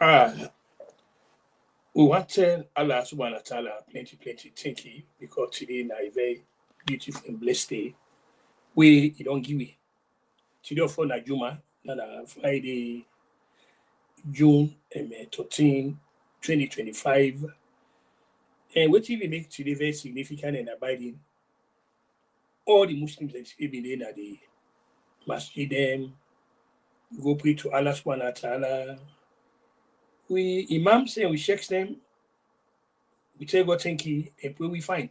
We want to tell Allah subhanahu wa ta'ala plenty thank you because today is a very beautiful and blessed day. We don't give it. Today for na Juma, na Friday, June 13, 2025. And what we make today very significant and abiding. All the Muslims that have been in at the masjid, them go pray to Allah subhanahu wa ta'ala. We imams and we sheikhs them. We tell God thank you and pray we find.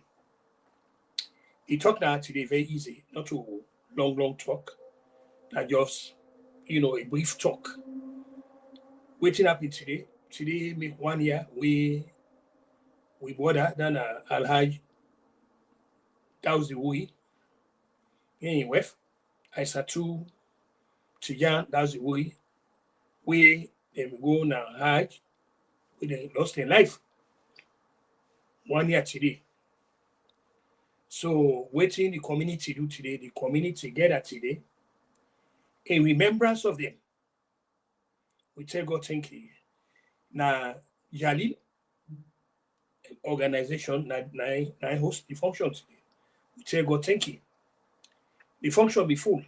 The talk now today very easy, not too long talk. Not just a brief talk. Waiting up in today. Today make 1 year we border than ALHAJ DAUSI WURIE in West ISATU Tijan DAUSI WURIE we them go now Hajj we they lost their life 1 year today. So waiting the community do today, the community gather today, in remembrance of them. We tell God thank you. Now Jalil organization na host the function today. We tell God thank you. The function be full.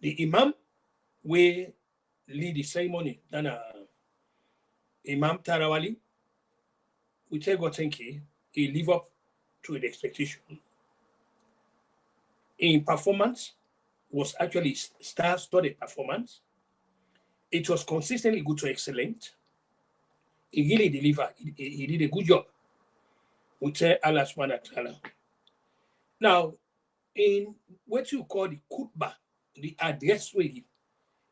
The imam we lead the ceremony, then Imam Tarawali. We tell God thank you. He live up to the expectation. In performance was actually star-studded performance. It was consistently good to excellent. He really delivered. He did a good job. We tell Allah subhanahu wa ta'ala. Now, in what you call the khutbah, the address way,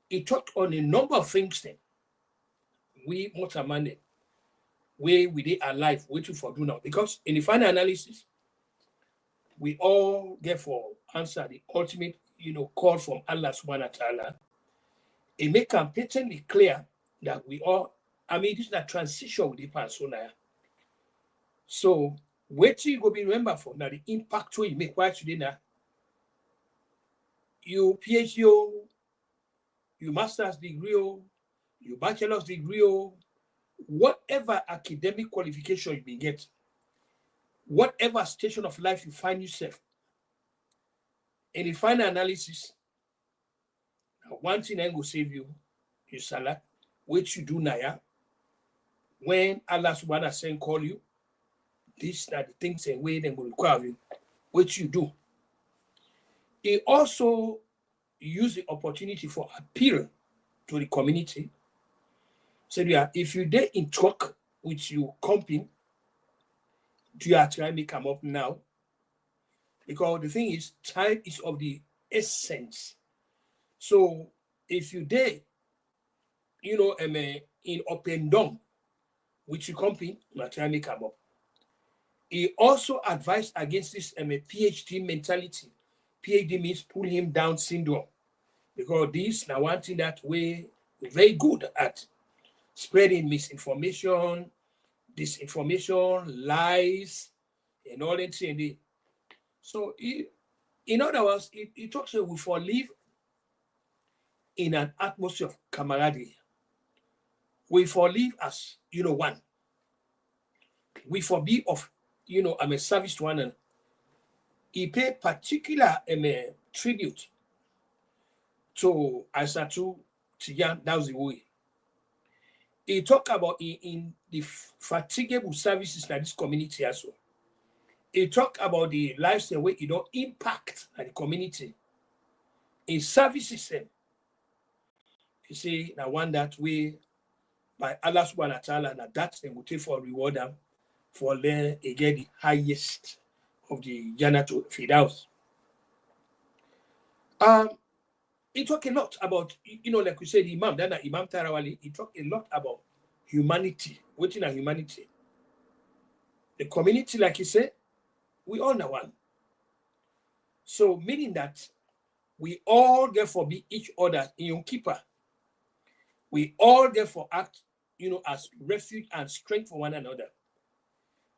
he talked on a number of things then. We multi-minded, where we did alive, waiting for do now. Because in the final analysis, we all get for answer the ultimate, call from Allah subhanahu wa ta'ala. It make it patently clear that we all, this is a transition with the persona. So, what you go be remember for now the impact we make why today now. You PhD, you master's degree, you bachelor's degree, whatever academic qualification you may get, whatever station of life you find yourself, in the final analysis, one thing I will save you is salah, which you do now. When Allah subhanahu wa ta'ala call you, these are the things and way they will require you, which you do. He also use the opportunity for appeal to the community. So if you dare in talk with you company, do you are trying to come up now? Because the thing is, time is of the essence. So if you dare, in up and down with your company, you are trying to come up. He also advised against this PhD mentality. PhD means pull him down syndrome. Because this now one thing that we're very good at spreading misinformation, disinformation, lies, and all that thing. So in other words, it talks about we for live in an atmosphere of camaraderie. We for live as one. We for be of I'm a service to one another. He pay particular tribute to ISATU Tijan DAUSI WURIE. He talk about in the fatigable services that this community has. He talk about the lifestyle way it don't impact the community. In services, you see, now one that way by Allah subhanahu wa ta'ala, and that's the motive for reward them for them again the highest of the Jannatu Firdaus. He talk a lot about, like we said, the Imam, then Imam Tarawali, he talk a lot about humanity, waiting on humanity. The community, like he said, we all know one. So meaning that we all therefore be each other in Yom Kippur. We all therefore act, as refuge and strength for one another.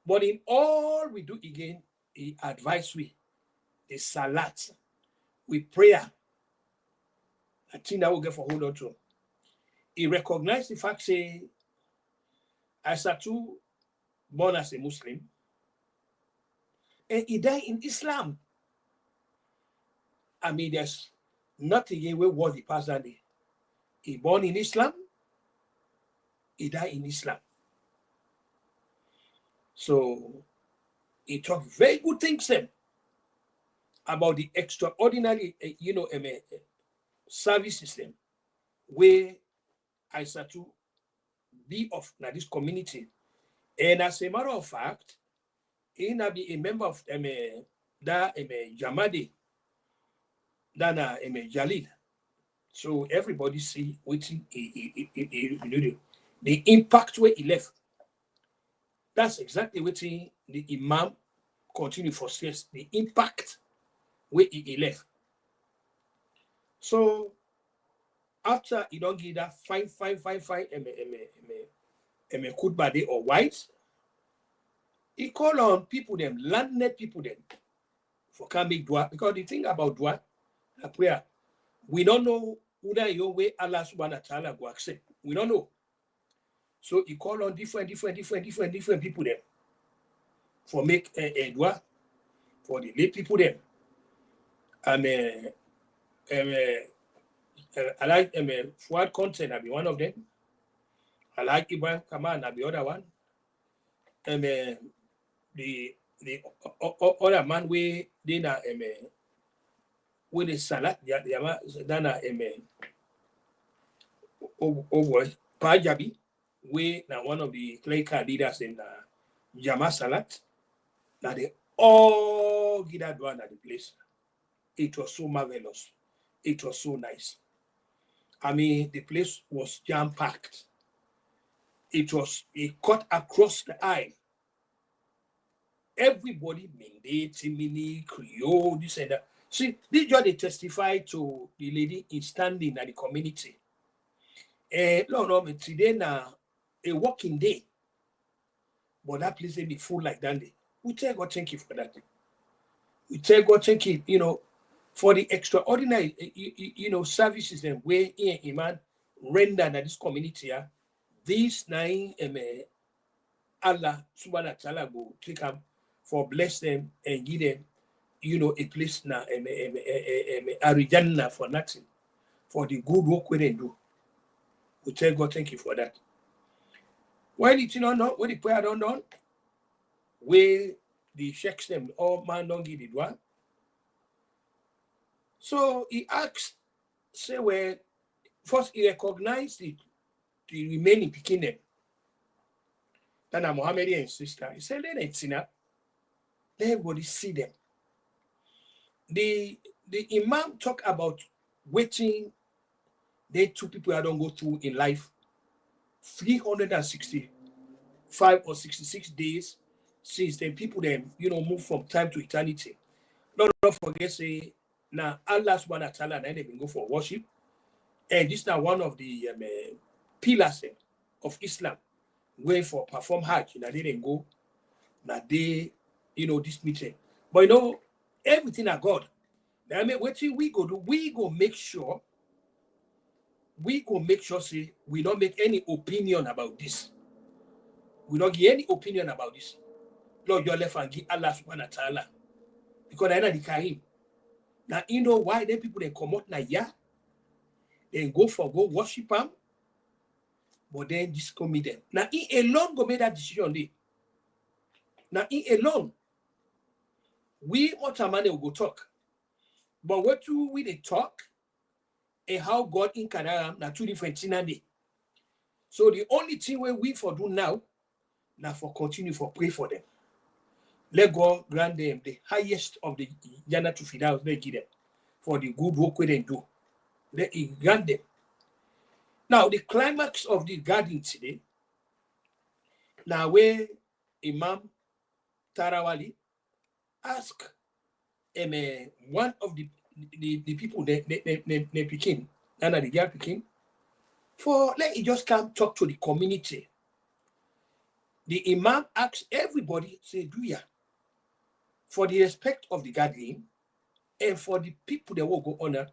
But in all we do again, he advise we, the salat, we prayer. I think that will get for hold on to. he recognized the fact, say, ISATU born as a Muslim, and he died in Islam. I mean, there's nothing in where was the past that day. He born in Islam, he died in Islam. So he talked very good things then about the extraordinary, service system where ISATU be of this community. And as a matter of fact, he na be a member of that Jamadi, Dana Jalil. So everybody see waiting the impact where he left. That's exactly what the Imam continue for stress, the impact where he left. So after he don't give that fine khutbah day or wise, he call on people them, landed people them, for can make dua. Because the thing about dua, a prayer, we don't know who that your way Allah subhanahu wa ta'ala go accept. We don't know. So he call on different people them for make a dua for the late people them. And I like Fuad Content, I'll be one of them. I like Ibrahim Kaman, I'll be other one. And the other man we did with the salad, dana over Pajabi, we now one of the clerical leaders in Jama Salat. Now they all get that one at the place. It was so marvelous. It was so nice. I mean, the place was jam-packed. It cut across the aisle. Everybody, Mende, Timini, Creole, this and that. See, this just they testify to the lady in standing at the community. No, today now a working day. But that place may be full like that day. We tell God thank you for that. We tell God thank you, for the extraordinary, services and where Iman render that this community, these 9 Allah subhanahu wa ta'ala will take them for bless them and give them, a place now, Arijana for nothing, for the good work we they do. We tell God thank you for that. When it's not, when the prayer don't done, where the sheikhs them, all man don't give it one. So he asked, say, well, first he recognized the remaining picking them. Then a Mohammedian sister, he said, let everybody see them. The Imam talk about waiting, they 2 people I don't go through in life, 365 or 66 days since the people them, move from time to eternity. Don't forget, say, now Allah subhanahu wa ta'ala, then they can go for worship. And this is now one of the pillars of Islam, where for perform Hajj. Now they didn't go. Now they, this meeting. But everything are God. Now, I mean, what we go do, we go make sure, say, we don't make any opinion about this. We don't give any opinion about this. Lord, you're left and give Allah subhanahu wa ta'ala. Because I know the Karim. Now, why then people they come out now, they go worship him, but then just commit them. Now, he alone go make that decision. Now, he alone, we what a man will go talk. But what we they talk, and how God in Canada, now 2 different things. So the only thing we for do now for continue for pray for them. Let God grant them the highest of the Jannah to Firdaus, they give them for the good work we they do. Let it grant them. Now, the climax of the garden today, now where Imam Tarawali asked one of the people they picking, and the girl picking, for let it just come talk to the community. The Imam asked everybody, say, do ya, for the respect of the gathering and for the people that will go honor,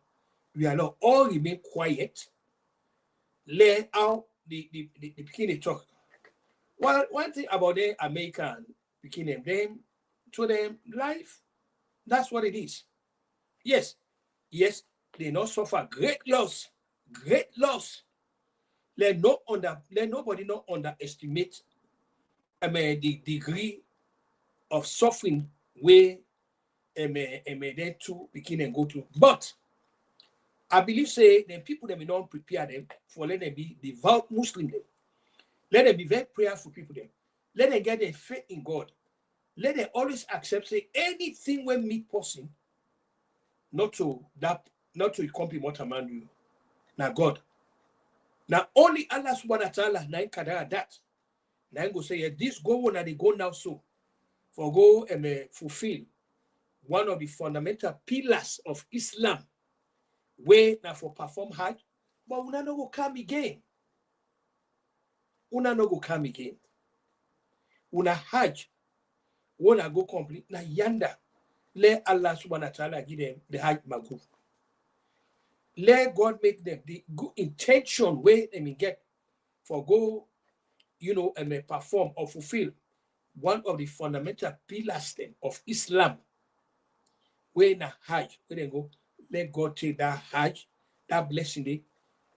we are not all remain quiet lay out the bikini talk. Well, one thing about the American bikini, them to them life, that's what it is. Yes, yes, they not suffer great loss, great loss. Let nobody not underestimate the degree of suffering where they too begin and go to. But I believe say the people that may not prepare them for let them be devout Muslim them. Let them be very prayerful people them. Let them get their faith in God. Let them always accept say anything when meet person, not to accompany what man you. Now God. Now only Allah subhanahu wa ta'ala na kadara that. Now go say yeah, this go on and they go now so for go and fulfill one of the fundamental pillars of Islam. Way now for perform Hajj, but una no go come again. Una no go come again. Una Hajj, wanna go complete na yanda. Let Allah subhanahu wa ta'ala give them the Hajj maguf. Let God make them the good intention way they may get for go, and perform or fulfill one of the fundamental pillars then of Islam. Where na Hajj, where they go. Let God take that Hajj, that blessing day,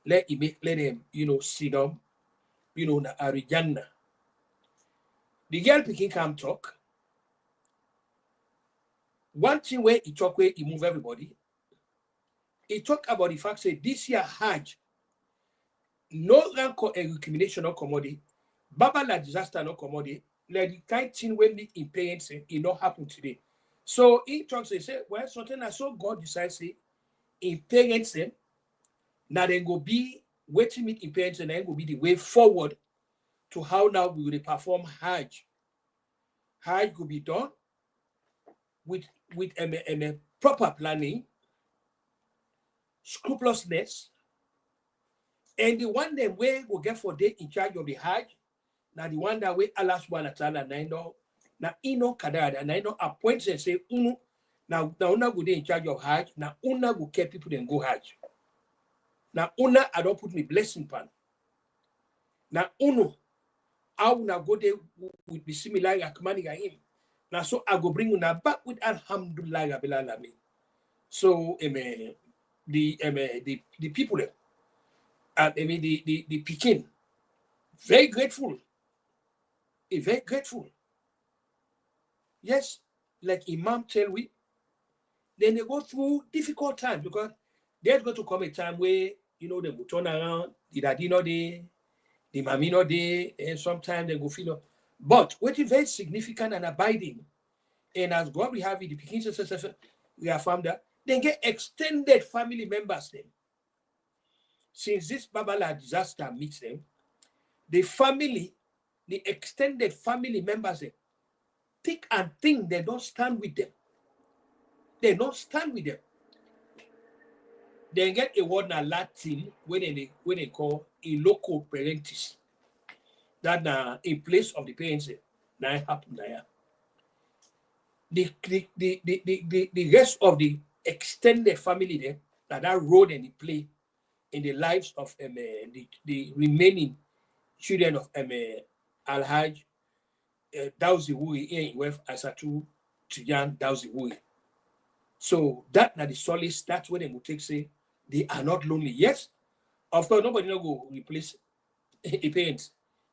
let them, sit down, na Arijanna. The girl picking come talk. One thing where he talk where he move everybody, he talk about the fact that this year Hajj, no rank or recrimination or commodity, Baba la disaster no commodity, like the kind thing when meet in parents, it not happen today. So he talks, they say, well, something I saw God decides say in parents them, now then go be waiting meet in parents and then go be the way forward to how now we will perform Hajj. Hajj could be done with a proper planning, scrupulousness, and the one that we will get for day in charge of the Hajj. Now the one that we Allah subhanahu wa ta'ala na ino kadada na ino appoints and say now una go in charge of Hajj. Now una go care people then go Hajj. Now una I don't put me blessing pan. Now uno I will go there with be similar yakmani him. Now so I go bring una back with alhamdulillah rabbil alamin. So the people there, the Pekin, very grateful. Very grateful. Yes, like Imam tell we, then they go through difficult times because there's going to come a time where they will turn around, the daddy not there, the mommy not there, and sometimes they go feel. But what is very significant and abiding, and as God we have it, the Pekin we have found that they get extended family members then. Since this Babala disaster meets them, the extended family members, thick and thin, they don't stand with them. They don't stand with them. They get a word in Latin when they call a loco parentis. That in place of the parents, now happen there. The rest of the extended family there, that role and the play in the lives of the remaining children of ALHAJ, DAUSI WURIE in West ISATU, Tijan, DAUSI WURIE. So that na the solace, that's where they will take say they are not lonely. Yes, of course, nobody no go replace a parent.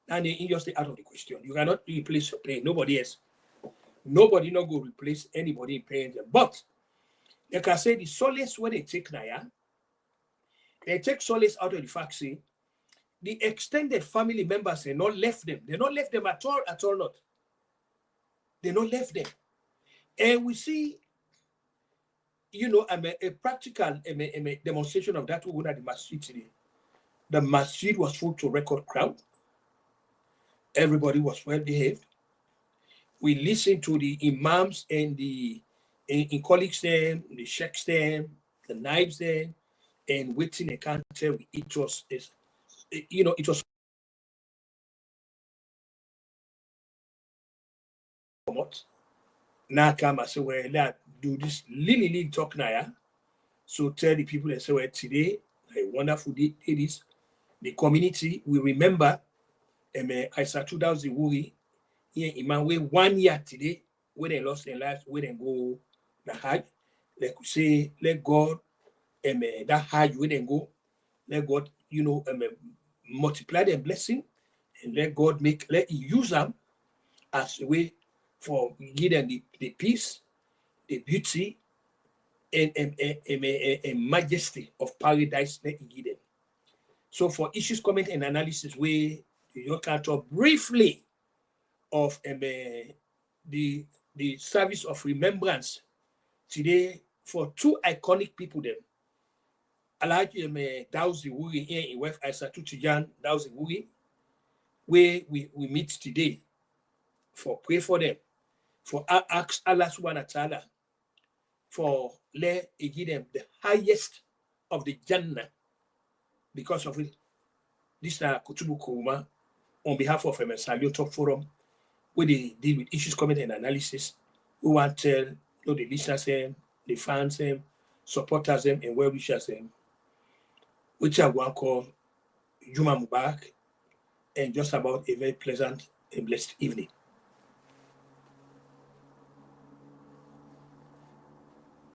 And they just stay out of the question. You cannot replace your parent, nobody else. Nobody no go replace anybody in parent. But they can say the solace where they take now, they take solace out of the fact say the extended family members they not left them. They not left them at all not. They not left them. And we see, a practical demonstration of that we went at the masjid today. The masjid was full to record crowd. Everybody was well behaved. We listened to the imams and the colleagues them, the sheikhs them, the naibs them, and waiting I can't tell it was now come and say, well, let's do this little talk now. So tell the people and say, well, today, a wonderful day it is. the community, we remember ISATU, that was the WURIE, here in Manway 1 year today, when they lost their lives, when they go the Hajj. They could say, let God, that Hajj, when they go, let God, multiply their blessing, and let God let He use them as a way for give them the peace, the beauty, and majesty of paradise that He give them. So for issues, comment, and analysis, we you can talk briefly of the service of remembrance today for two iconic people them. ALHAJ DAUSI WURIE here in West ISATU Tijan DAUSI WURIE, where we meet today for pray for them, for ask Allah subhanahu wa ta'ala for let He give them the highest of the Jannah because of it. This is Kutubu Kuruma on behalf of Salon Tok Forum, where they deal with issues, comment, and analysis. We want to tell the listeners, the fans, supporters, and well wishers, which I want to call Juma Mubarak, and just about a very pleasant and blessed evening.